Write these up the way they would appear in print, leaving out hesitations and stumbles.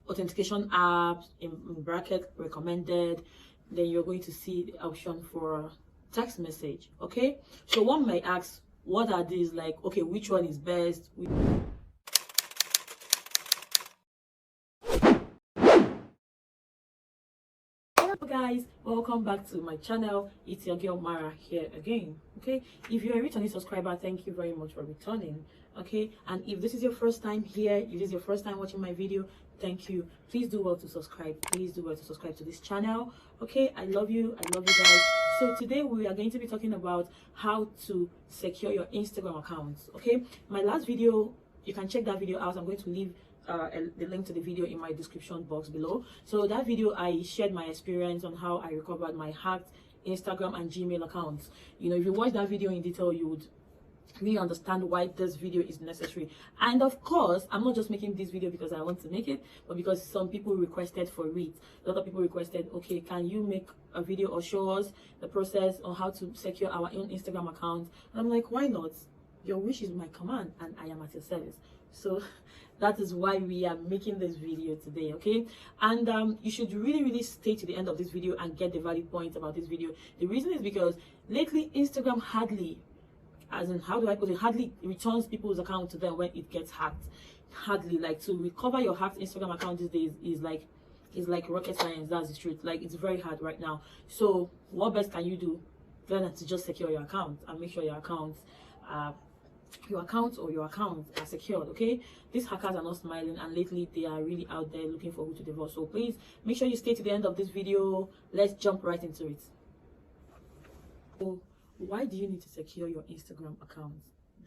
authentication apps, in bracket recommended, then you're going to see the option for text message. Okay, so one might ask, what are these? Like, okay, which one is best? Hello guys, welcome back to my channel. It's your girl Mara here again. Okay, if you're a returning subscriber, thank you very much for returning. Okay, and if this is your first time here, if this is your first time watching my video, thank you. Please do well to subscribe. Please do well to subscribe to this channel. Okay, I love you guys. So today we are going to be talking about how to secure your Instagram accounts. Okay, my last video, you can check that video out. I'm going to leave the link to the video in my description box below. So that video, I shared my experience on how I recovered my hacked Instagram and Gmail accounts. You know, if you watch that video in detail, you would really understand why this video is necessary. And of course, I'm not just making this video because I want to make it, but because some people requested for it. A lot of people requested, okay, can you make a video or show us the process on how to secure our own Instagram account? And I'm like, why not? Your wish is my command, and I am at your service. So that is why we are making this video today. Okay, and you should really stay to the end of this video and get the valid points about this video. The reason is because lately Instagram hardly, as in, how do I put it, hardly returns people's account to them when it gets hacked. Hardly. Like, to recover your hacked Instagram account these days is like rocket science. That's the truth. Like, it's very hard right now. So what best can you do than to just secure your account and make sure your accounts are secured? Okay, these hackers are not smiling, and lately they are really out there looking for who to devour. So please make sure you stay to the end of this video. Let's jump right into it. So why do you need to secure your Instagram account?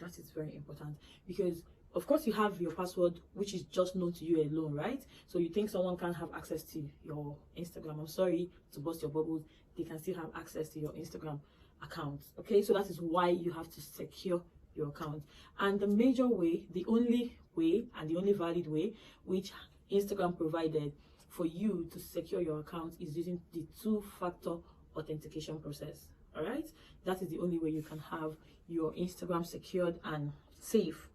That is very important, because of course you have your password, which is just known to you alone, right? So you think someone can't have access to your Instagram. I'm sorry to burst your bubbles, they can still have access to your Instagram account. Okay, so that is why you have to secure your account. And the major way, the only way, and the only valid way which Instagram provided for you to secure your account is using the two-factor authentication process. All right, that is the only way you can have your Instagram secured and safe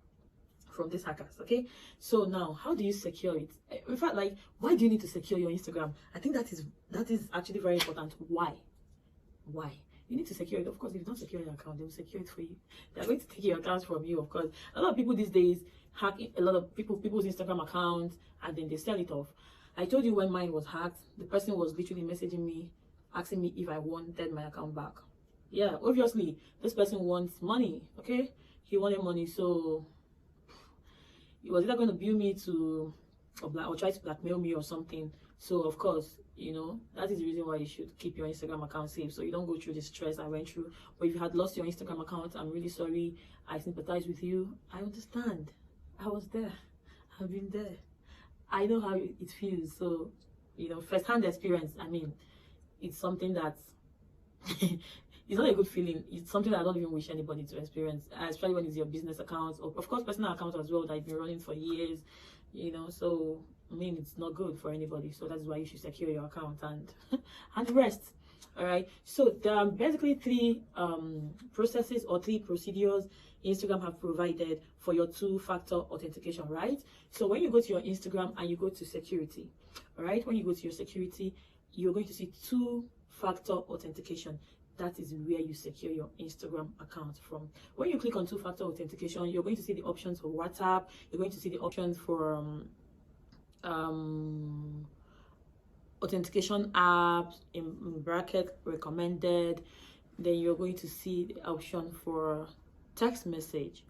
from these hackers. Okay, so now how do you secure it? In fact, like, why do you need to secure your Instagram? I think that is actually very important. Why you need to secure it? Of course, if you don't secure your account, they will secure it for you. They're going to take your account from you. Of course, a lot of people these days hack a lot of people's Instagram accounts, and then they sell it off. I told you when mine was hacked, the person was literally messaging me, asking me if I wanted my account back. Yeah, obviously this person wants money. Okay, he wanted money, so he was either going to bill me to or try to blackmail me or something. So of course, you know, that is the reason why you should keep your Instagram account safe, so you don't go through the stress I went through. But if you had lost your Instagram account, I'm really sorry. I sympathize with you. I understand. I was there. I've been there. I know how it feels. So, you know, first-hand experience. I mean, it's something that it's not a good feeling. It's something that I don't even wish anybody to experience, especially when it's your business account, or of course personal account as well, that you've been running for years, you know. So I mean, it's not good for anybody. So that's why you should secure your account and rest. All right, so there are basically three processes or three procedures Instagram have provided for your two-factor authentication, right? So when you go to your Instagram and you go to security, all right, when you go to your security, you're going to see two-factor authentication. That is where you secure your Instagram account from. When you click on two-factor authentication, you're going to see the options for WhatsApp. You're going to see the options for authentication apps, in bracket recommended. Then you're going to see the option for text message.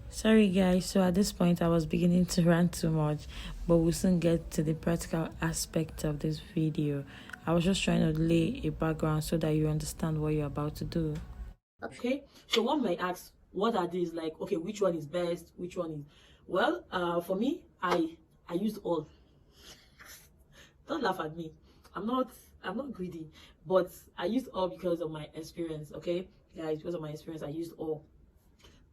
Sorry guys, so at this point I was beginning to rant too much, but we'll soon get to the practical aspect of this video. I was just trying to lay a background so that you understand what you're about to do. Okay, so one might ask, what are these? Like, okay, which one is best? Which one is... Well, for me, I used all. Don't laugh at me. I'm not greedy, but I used all because of my experience. Okay, guys, because of my experience, I used all.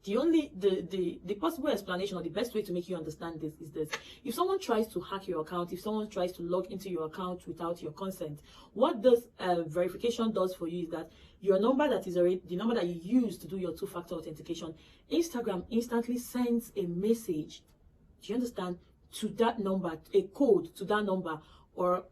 The possible explanation, or the best way to make you understand this, is this: if someone tries to hack your account, if someone tries to log into your account without your consent, what this verification does for you is that your number that is already the number that you use to do your two-factor authentication, Instagram instantly sends a message. Do you understand? to that number, a code to that number, or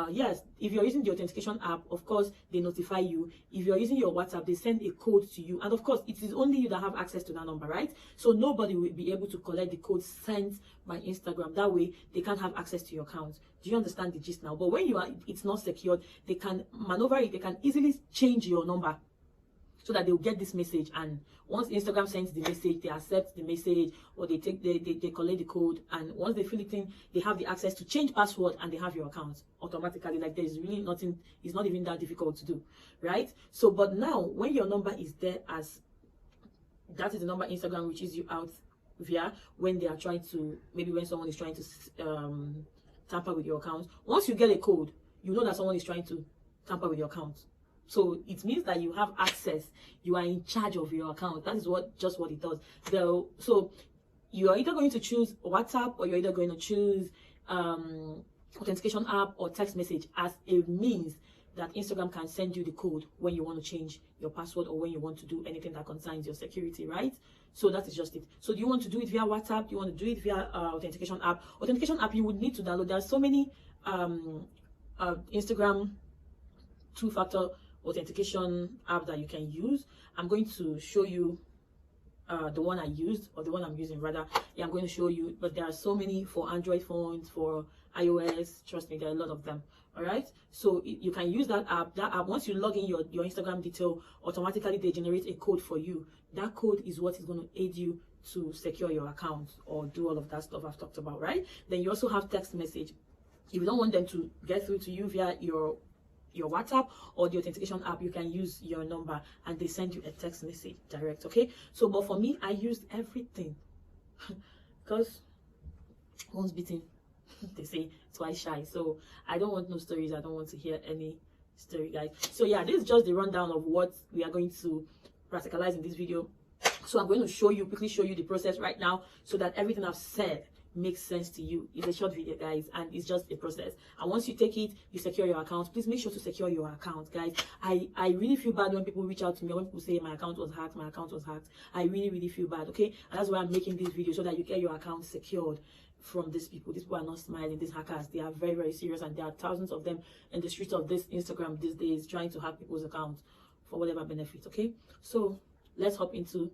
yes, if you're using the authentication app, of course they notify you. If you're using your WhatsApp, they send a code to you, and of course it is only you that have access to that number, right? So nobody will be able to collect the code sent by Instagram. That way they can't have access to your account. Do you understand the gist now? But when it's not secured, they can maneuver it. They can easily change your number so that they'll get this message, and once Instagram sends the message, they accept the message, or they collect the code, and once they fill it in, they have the access to change password, and they have your account automatically. Like, there's really nothing, it's not even that difficult to do, right? So but now when your number is there, as that is the number Instagram reaches you out via when they are trying to, maybe when someone is trying to tamper with your account. Once you get a code, you know that someone is trying to tamper with your account. So it means that you have access, you are in charge of your account. That is just what it does. So you are either going to choose WhatsApp, or you're either going to choose authentication app or text message as a means that Instagram can send you the code when you want to change your password, or when you want to do anything that concerns your security, right? So that is just it. So do you want to do it via WhatsApp? Do you want to do it via authentication app? Authentication app, you would need to download. There are so many Instagram two-factor authentication app that you can use. I'm going to show you the one I used, or the one I'm using rather. Yeah, I'm going to show you, but there are so many for Android phones, for iOS. Trust me, there are a lot of them. All right, so you can use that app. Once you log in your Instagram detail, automatically they generate a code for you. That code is what is going to aid you to secure your account or do all of that stuff I've talked about, right? Then you also have text message. If you don't want them to get through to you via your WhatsApp or the authentication app, you can use your number and they send you a text message direct. Okay, so but for me, I used everything because once bitten, they say twice shy. So I don't want no stories. I don't want to hear any story, guys. So yeah, this is just the rundown of what we are going to practicalize in this video. So I'm going to quickly show you the process right now, so that everything I've said makes sense to you. It's a short video, guys, and it's just a process. And once you take it, you secure your account. Please make sure to secure your account, guys. I really feel bad when people reach out to me, when people say my account was hacked. I really feel bad. Okay, and that's why I'm making this video, so that you get your account secured from these people. These people are not smiling. These hackers, they are very serious, and there are thousands of them in the streets of this Instagram these days trying to hack people's accounts for whatever benefit. Okay, so let's hop into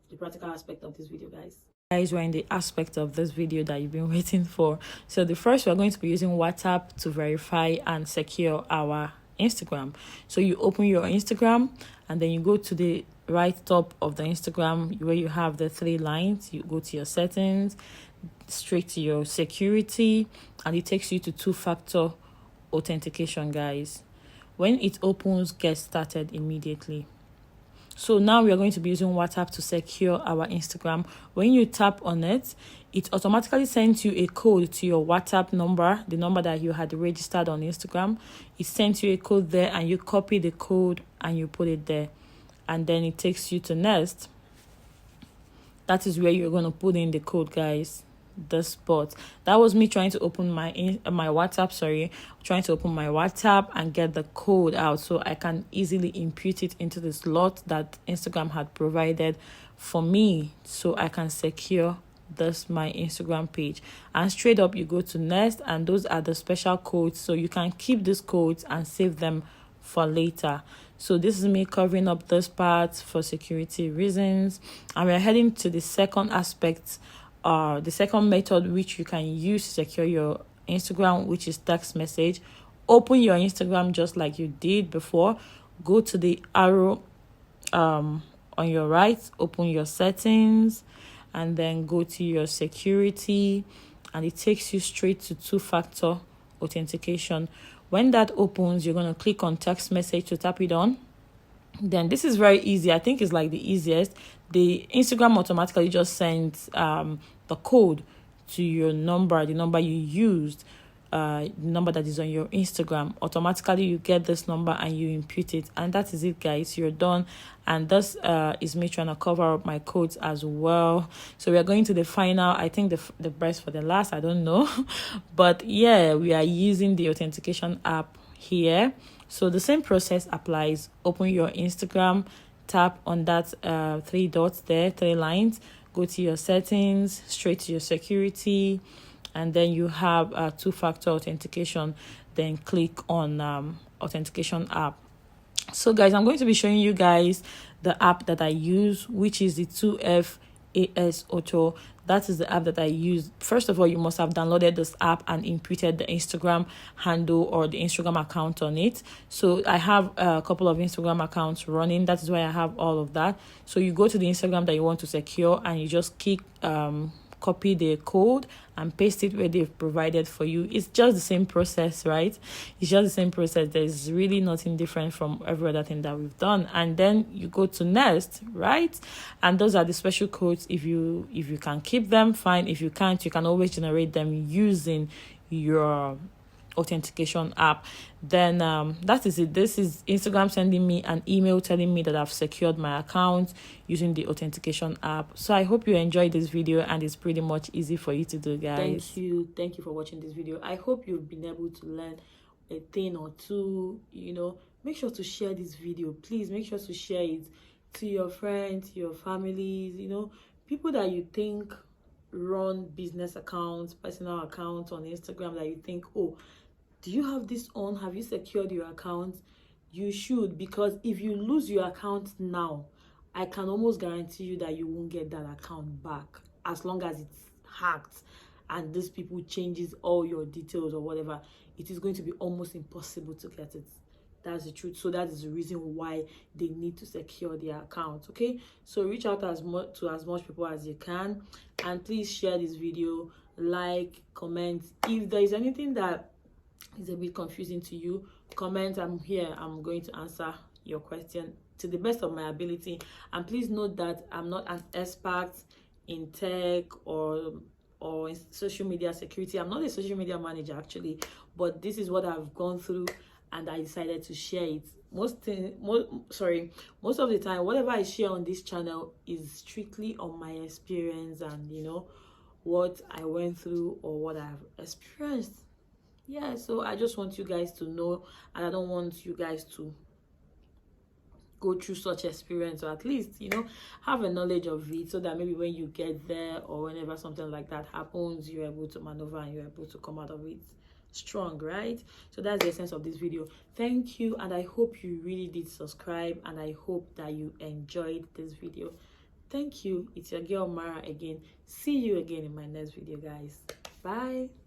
the practical aspect of this video, guys. We're in the aspect of this video that you've been waiting for. So the first, we're going to be using WhatsApp to verify and secure our Instagram. So you open your Instagram, and then you go to the right top of the Instagram where you have the 3 lines. You go to your settings, straight to your security, and it takes you to 2-factor authentication, guys. When it opens, get started immediately. So now we are going to be using WhatsApp to secure our Instagram. When you tap on it, it automatically sends you a code to your WhatsApp number, the number that you had registered on Instagram. It sends you a code there, and you copy the code and you put it there. And then it takes you to next. That is where you're going to put in the code, guys. The spot. That was me trying to open my WhatsApp, trying to open my WhatsApp and get the code out, so I can easily input it into the slot that Instagram had provided for me, so I can secure my Instagram page. And straight up you go to next, and those are the special codes, so you can keep these codes and save them for later. So this is me covering up this part for security reasons, and we're heading to the second aspect, the second method which you can use to secure your Instagram, which is text message. Open your Instagram just like you did before. Go to the arrow on your right, open your settings, and then go to your security, and it takes you straight to 2-factor authentication. When that opens, you're going to click on text message to tap it on. Then this is very easy. I think it's like the easiest. The Instagram automatically just sends the code to your number, the number you used, the number that is on your Instagram. Automatically you get this number and you input it, and that is it, guys. You're done. And this is me trying to cover up my codes as well. So we are going to the final, I think the best for the last, I don't know. But yeah, we are using the authentication app here. So the same process applies. Open your Instagram, tap on that 3 dots there, 3 lines, go to your settings, straight to your security, and then you have two-factor authentication, then click on authentication app. So guys, I'm going to be showing you guys the app that I use, which is the 2FAS Auto. That is the app that I use. First of all, you must have downloaded this app and inputted the Instagram handle or the Instagram account on it. So I have a couple of Instagram accounts running. That is why I have all of that. So you go to the Instagram that you want to secure and you just copy the code and paste it where they've provided for you. It's just the same process, right? It's just the same process. There's really nothing different from every other thing that we've done. And then you go to next, right? And those are the special codes. If you can keep them, fine. If you can't, you can always generate them using your authentication app. Then that is it. This is Instagram sending me an email telling me that I've secured my account using the authentication app. So I hope you enjoyed this video, and it's pretty much easy for you to do, guys. Thank you for watching this video. I hope you've been able to learn a thing or two. Make sure to share this video. Please make sure to share it to your friends, your families, people that you think run business accounts, personal accounts on Instagram, that you think, oh, do you have this on? Have you secured your account? You should, because if you lose your account now, I can almost guarantee you that you won't get that account back, as long as it's hacked and these people changes all your details or whatever. It is going to be almost impossible to get it. That's the truth. So that is the reason why they need to secure their account. Okay, so reach out to as much people as you can, and please share this video, like, comment. If there is anything that is a bit confusing to you, comment. I'm here. I'm going to answer your question to the best of my ability. And please note that I'm not an expert in tech or in social media security. I'm not a social media manager actually, but this is what I've gone through, and I decided to share it. Most of the time, whatever I share on this channel is strictly on my experience and what I went through or what I've experienced. Yeah, so I just want you guys to know, and I don't want you guys to go through such experience, or at least have a knowledge of it, so that maybe when you get there or whenever something like that happens, you're able to maneuver and you're able to come out of it strong, right? So that's the essence of this video. Thank you, and I hope you really did subscribe, and I hope that you enjoyed this video. Thank you. It's your girl Mara again. See you again in my next video, guys. Bye.